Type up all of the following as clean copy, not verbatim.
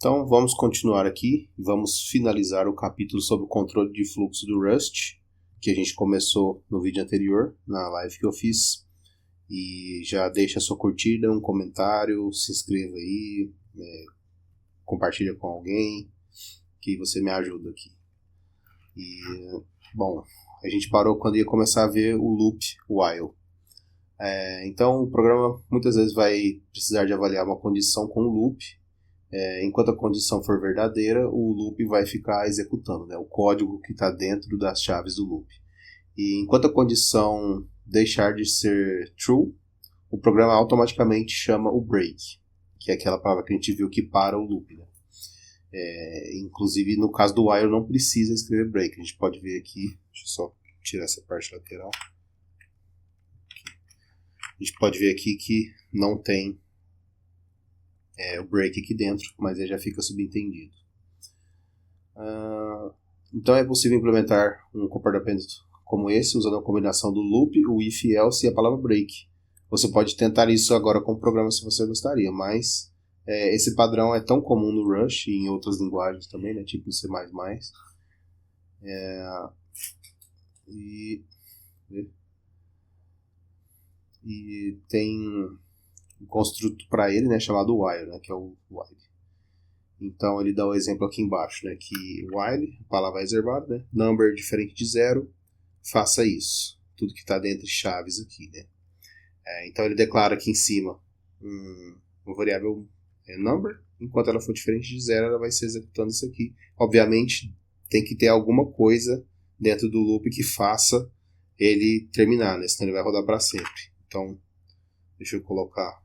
Então vamos continuar aqui e vamos finalizar o capítulo sobre o controle de fluxo do Rust, que a gente começou no vídeo anterior, na live que eu fiz. E já deixa a sua curtida, um comentário, se inscreva aí, compartilha com alguém, que você me ajuda aqui. E, bom, a gente parou quando ia começar a ver o loop while. Então o programa muitas vezes vai precisar de avaliar uma condição com o loop. Enquanto a condição for verdadeira, o loop vai ficar executando, né, o código que está dentro das chaves do loop. E enquanto a condição deixar de ser true, o programa automaticamente chama o break, que é aquela palavra que a gente viu que para o loop, né? Inclusive no caso do while não precisa escrever break, a gente pode ver aqui, deixa eu só tirar essa parte lateral. A gente pode ver aqui que não tem o break aqui dentro, mas ele já fica subentendido. Então é possível implementar um comportamento como esse, usando a combinação do loop, o if, else e a palavra break. Você pode tentar isso agora com o programa se você gostaria, mas esse padrão é tão comum no Rush e em outras linguagens também, né, tipo C++. E tem um construto para ele, né, chamado while, né, que é o while. Então ele dá o exemplo aqui embaixo, né, que while, a palavra reservada, né, number diferente de 0, faça isso. Tudo que está dentro de chaves aqui, né. Então ele declara aqui em cima uma variável number, enquanto ela for diferente de 0, ela vai ser executando isso aqui. Obviamente tem que ter alguma coisa dentro do loop que faça ele terminar, né, senão ele vai rodar para sempre. Então deixa eu colocar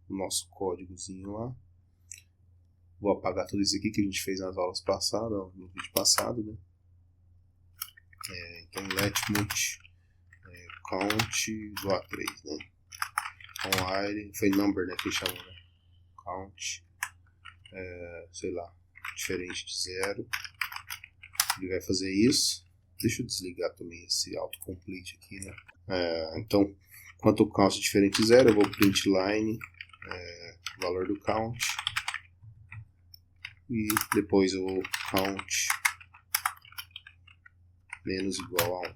o nosso códigozinho lá. Vou apagar tudo isso aqui que a gente fez nas aulas passadas, no vídeo passado, né? Então let mut count do A3, né? Então while foi number, né, que ele chamou, né? Count, sei lá, diferente de 0. Ele vai fazer isso. Deixa eu desligar também esse autocomplete aqui, né? Então, quanto o count é diferente de 0, eu vou print line, valor do count. E depois o count menos igual a 1.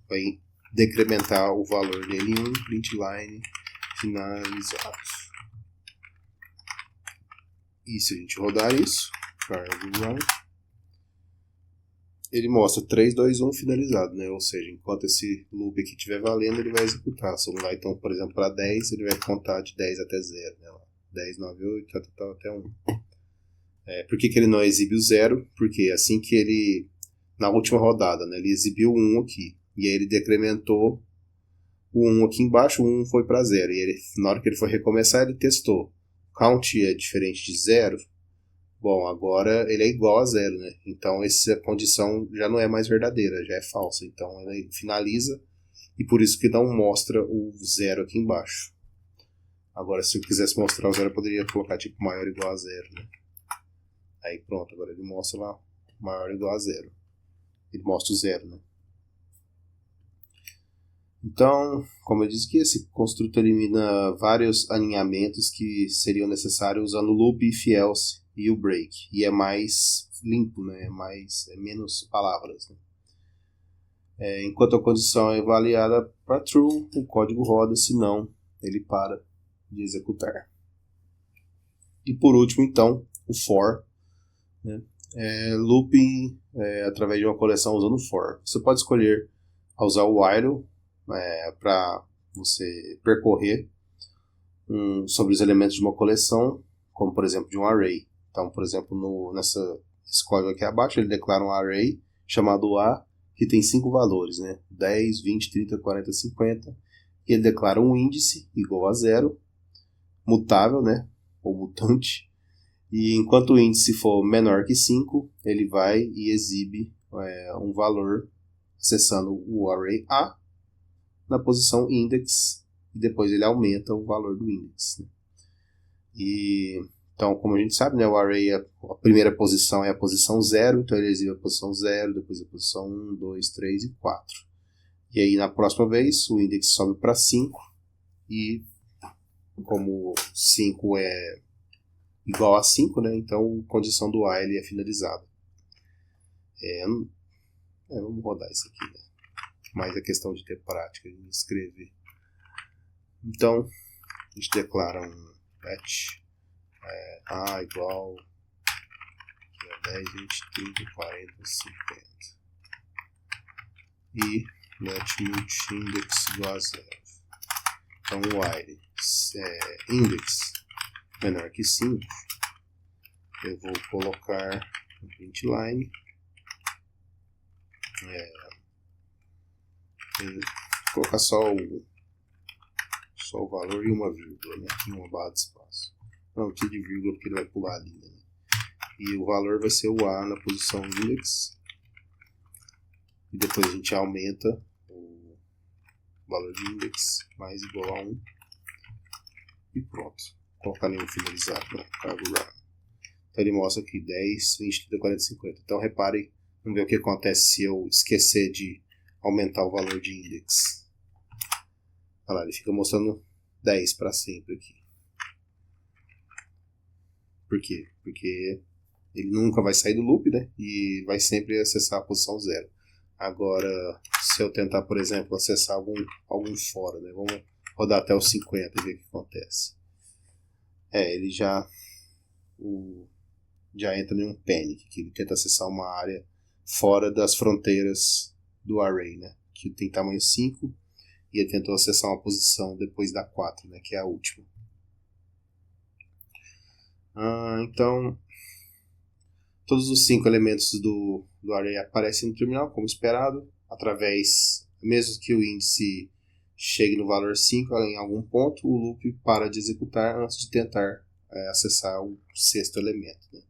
Vai decrementar o valor dele em 1, print line finalizado. E se a gente rodar isso, cargo run, ele mostra 3, 2, 1 finalizado, né? Ou seja, enquanto esse loop aqui estiver valendo, ele vai executar. Se vamos lá, então, por exemplo, para 10, ele vai contar de 10 até 0, né? 10, 9, 8, até 1. Por que ele não exibe o 0? Porque assim que ele, na última rodada, né, ele exibiu o 1 aqui, e aí ele decrementou o 1 aqui embaixo, o 1 foi para 0, e ele, na hora que ele for recomeçar, ele testou. Count é diferente de 0, bom, agora ele é igual a 0, né? Então essa condição já não é mais verdadeira, já é falsa, então ele finaliza, e por isso que não mostra o 0 aqui embaixo. Agora, se eu quisesse mostrar o 0, eu poderia colocar tipo maior ou igual a 0, né? Aí pronto, agora ele mostra lá maior ou igual a 0. Ele mostra o 0, né? Então, como eu disse aqui, esse construto elimina vários alinhamentos que seriam necessários usando o loop, if, else e o break. E é mais limpo, né? É menos palavras, né? Enquanto a condição é avaliada para true, o código roda, senão ele para de executar. E por último, então, o for, né? Looping através de uma coleção usando for. Você pode escolher usar o while para você percorrer sobre os elementos de uma coleção, como por exemplo de um array. Então, por exemplo, nesse código aqui abaixo, ele declara um array chamado A, que tem 5 valores, né? 10, 20, 30, 40, 50. E ele declara um índice igual a 0, mutável, né? Ou mutante. E enquanto o índice for menor que 5, ele vai e exibe um valor acessando o array A na posição index, e depois ele aumenta o valor do index, né? Então, como a gente sabe, né, o array, a primeira posição é a posição 0, então ele exibe a posição 0, depois a posição 1, 2, 3 e 4. E aí na próxima vez o index sobe para 5, e como 5 é igual a 5, né? Então a condição do while é finalizada. Vamos rodar isso aqui, né? Mais a questão de ter prática, de escrever. Então, a gente declara um match A igual 10, 20, 30, 40, 50. E match multi-index igual a 0. Então, while index menor que 5, eu vou colocar no print line colocar só o valor e uma vírgula, né? E uma barra de espaço. Não precisa de vírgula porque ele vai pular a linha, né? E o valor vai ser o A na posição index. E depois a gente aumenta o valor de index mais igual a 1. E pronto. Colocar nenhum finalizado, né? Cargo run. Então ele mostra aqui 10, 20, 30, 40, 50. Então repare, vamos ver o que acontece se eu esquecer de aumentar o valor de index. Olha lá, ele fica mostrando 10 para sempre aqui. Por quê? Porque ele nunca vai sair do loop, né? E vai sempre acessar a posição 0. Agora, se eu tentar, por exemplo, acessar algum fora, né? Vamos rodar até os 50 e ver o que acontece. Ele já entra em um panic, que ele tenta acessar uma área fora das fronteiras do array, né? Que tem tamanho 5 e ele tentou acessar uma posição depois da 4, né? Que é a última. Então, todos os 5 elementos do array aparecem no terminal, como esperado, através, mesmo que o índice chegue no valor 5 em algum ponto, o loop para de executar antes de tentar acessar o 6º elemento, né?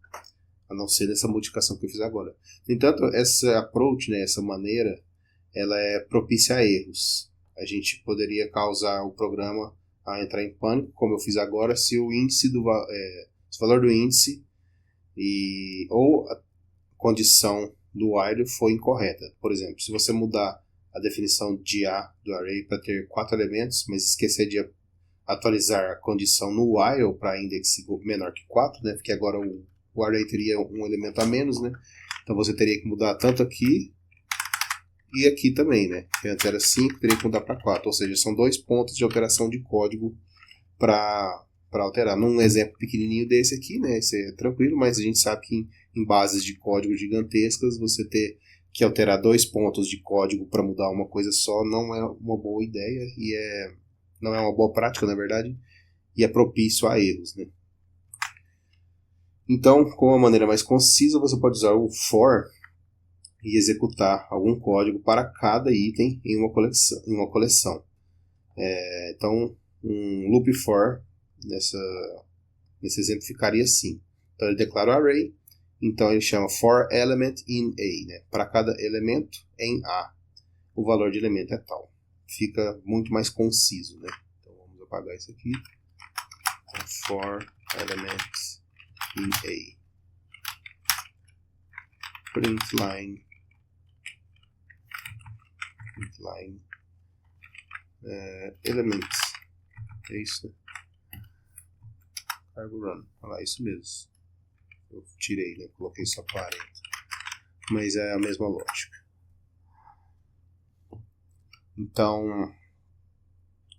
A não ser nessa modificação que eu fiz agora. No entanto, essa approach, né, essa maneira, ela é propícia a erros. A gente poderia causar o programa a entrar em pânico, como eu fiz agora, se o índice se o valor do índice ou a condição do while for incorreta. Por exemplo, se você mudar a definição de A do array para ter 4 elementos, mas esquecer de atualizar a condição no while para index menor que 4, né, porque agora o array teria um elemento a menos, né? Então você teria que mudar tanto aqui e aqui também, né? Que antes era 5, teria que mudar para 4. Ou seja, são 2 pontos de alteração de código para alterar. Num exemplo pequenininho desse aqui, né? Isso é tranquilo, mas a gente sabe que em bases de código gigantescas, você ter que alterar 2 pontos de código para mudar uma coisa só não é uma boa ideia e não é uma boa prática, na verdade, e é propício a erros, né? Então, com uma maneira mais concisa, você pode usar o for e executar algum código para cada item em uma coleção. Então, um loop for, nesse exemplo, ficaria assim. Então, ele declara o array, então ele chama for element in A, né? Para cada elemento em A, o valor de elemento é tal. Fica muito mais conciso, né? Então, vamos apagar isso aqui. Então, for element in A. Print line elements. É isso, né? Cargo run. Olha lá, isso mesmo. Eu tirei, né? Coloquei só 40. Mas é a mesma lógica. Então,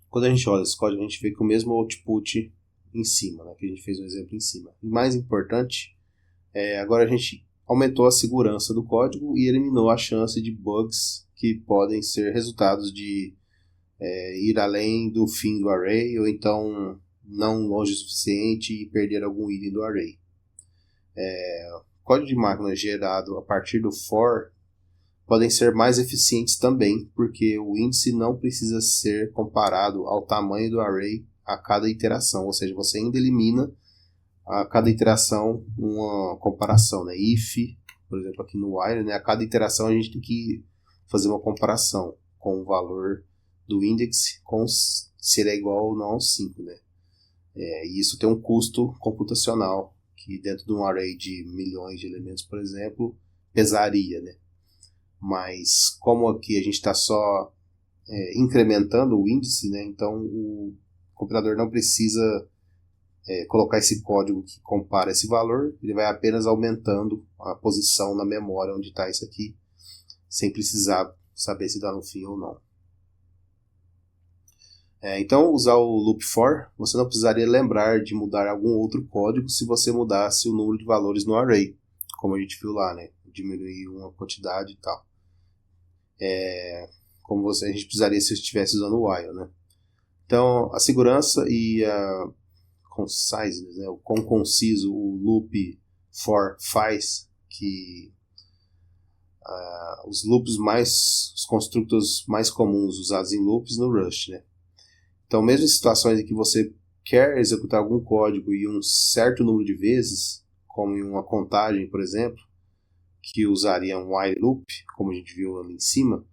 quando a gente olha esse código, a gente vê que o mesmo output em cima, né? Que a gente fez um exemplo em cima. E mais importante, agora a gente aumentou a segurança do código e eliminou a chance de bugs que podem ser resultados de ir além do fim do array ou então não longe o suficiente e perder algum item do array. Código de máquina gerado a partir do for podem ser mais eficientes também, porque o índice não precisa ser comparado ao tamanho do array a cada iteração, ou seja, você ainda elimina a cada iteração uma comparação, né? If, por exemplo, aqui no while, né? A cada iteração a gente tem que fazer uma comparação com o valor do index se ele é igual ou não ao 5, né? E isso tem um custo computacional que dentro de um array de milhões de elementos, por exemplo, pesaria, né? Mas como aqui a gente está só incrementando o índice, né? Então o compilador não precisa colocar esse código que compara esse valor, ele vai apenas aumentando a posição na memória onde está isso aqui, sem precisar saber se dá no fim ou não. Então, usar o loop for, você não precisaria lembrar de mudar algum outro código se você mudasse o número de valores no array, como a gente viu lá, né? Diminuir uma quantidade e tal. Como a gente precisaria se estivesse usando o while, né? Então, a segurança e a conciseness, né? O quão conciso o loop for faz que os constructors mais comuns usados em loops no Rust, né? Então, mesmo em situações em que você quer executar algum código em um certo número de vezes, como em uma contagem, por exemplo, que usaria um while loop, como a gente viu ali em cima,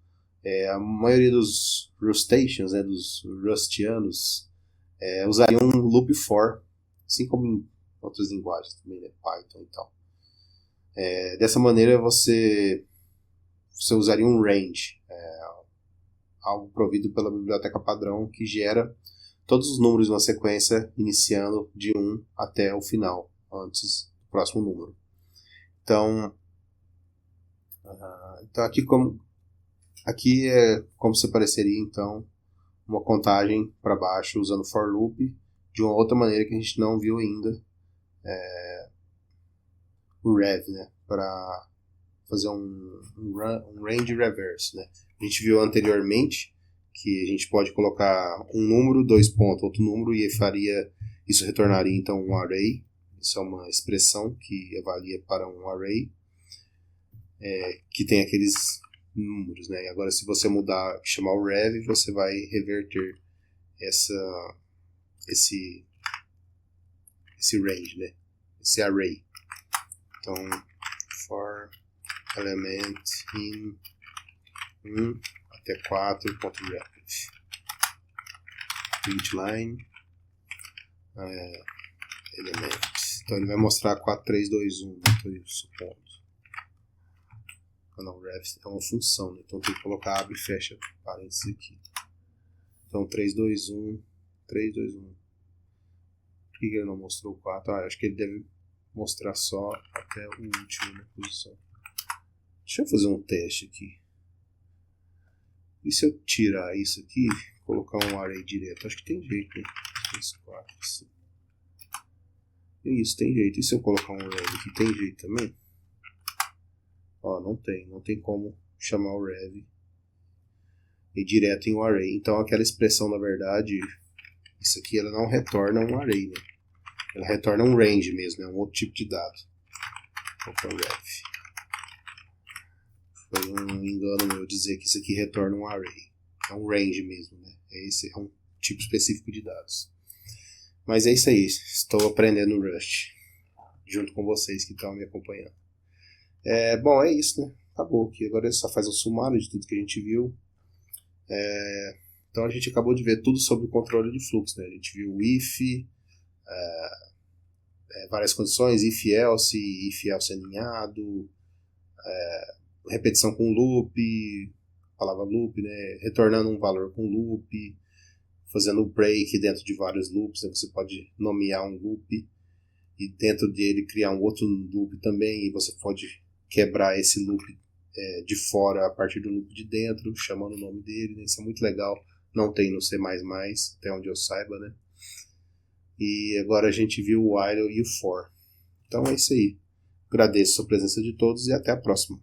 a maioria dos Rustaceans, né, dos Rustianos, usariam um loop for, assim como em outras linguagens também, né, Python e tal. Dessa maneira você usaria um range, algo provido pela biblioteca padrão que gera todos os números numa sequência iniciando de 1 até o final, antes do próximo número. Então aqui é como se pareceria então uma contagem para baixo usando for loop de uma outra maneira que a gente não viu ainda, o rev, né, para fazer um range reverse, né. A gente viu anteriormente que a gente pode colocar um número, 2 pontos, outro número, e isso retornaria então um array. Isso é uma expressão que avalia para um array que tem aqueles números, né? E agora, se você chamar o rev, você vai reverter esse range, né? Esse array. Então, for element in 1 até 4.rev. Print line element. Então ele vai mostrar 4, 3, 2, 1, né? Estou supondo. Não, rev é uma função, né? Então tem que colocar abre e fecha parênteses aqui. Então 3, 2, 1, 3, 2, 1. Por que ele não mostrou o 4? Acho que ele deve mostrar só até o último na posição. Deixa eu fazer um teste aqui. E se eu tirar isso aqui, colocar um array direto? Acho que tem jeito, né? 3, 4, 5. Isso, tem jeito. E se eu colocar um rev aqui, tem jeito também? Não tem como chamar o rev e direto em um array. Então aquela expressão, na verdade, isso aqui ela não retorna um array, né? Ela retorna um range mesmo, né? Um outro tipo de dado. Qual que é o rev? Foi um engano meu dizer que isso aqui retorna um array. É um range mesmo, né? Esse é um tipo específico de dados. Mas é isso aí. Estou aprendendo Rust junto com vocês que estão me acompanhando. Bom, é isso, né? Acabou aqui. Agora só faz um sumário de tudo que a gente viu. Então a gente acabou de ver tudo sobre o controle de fluxo, né? A gente viu o if, várias condições, if else aninhado, repetição com loop, palavra loop, né? Retornando um valor com loop, fazendo o break dentro de vários loops, né? Você pode nomear um loop e dentro dele criar um outro loop também, e você pode quebrar esse loop de fora a partir do loop de dentro, chamando o nome dele, né? Isso é muito legal, não tem no C++, até onde eu saiba, né? E agora a gente viu o while e o for. Então é isso aí. Agradeço a presença de todos e até a próxima.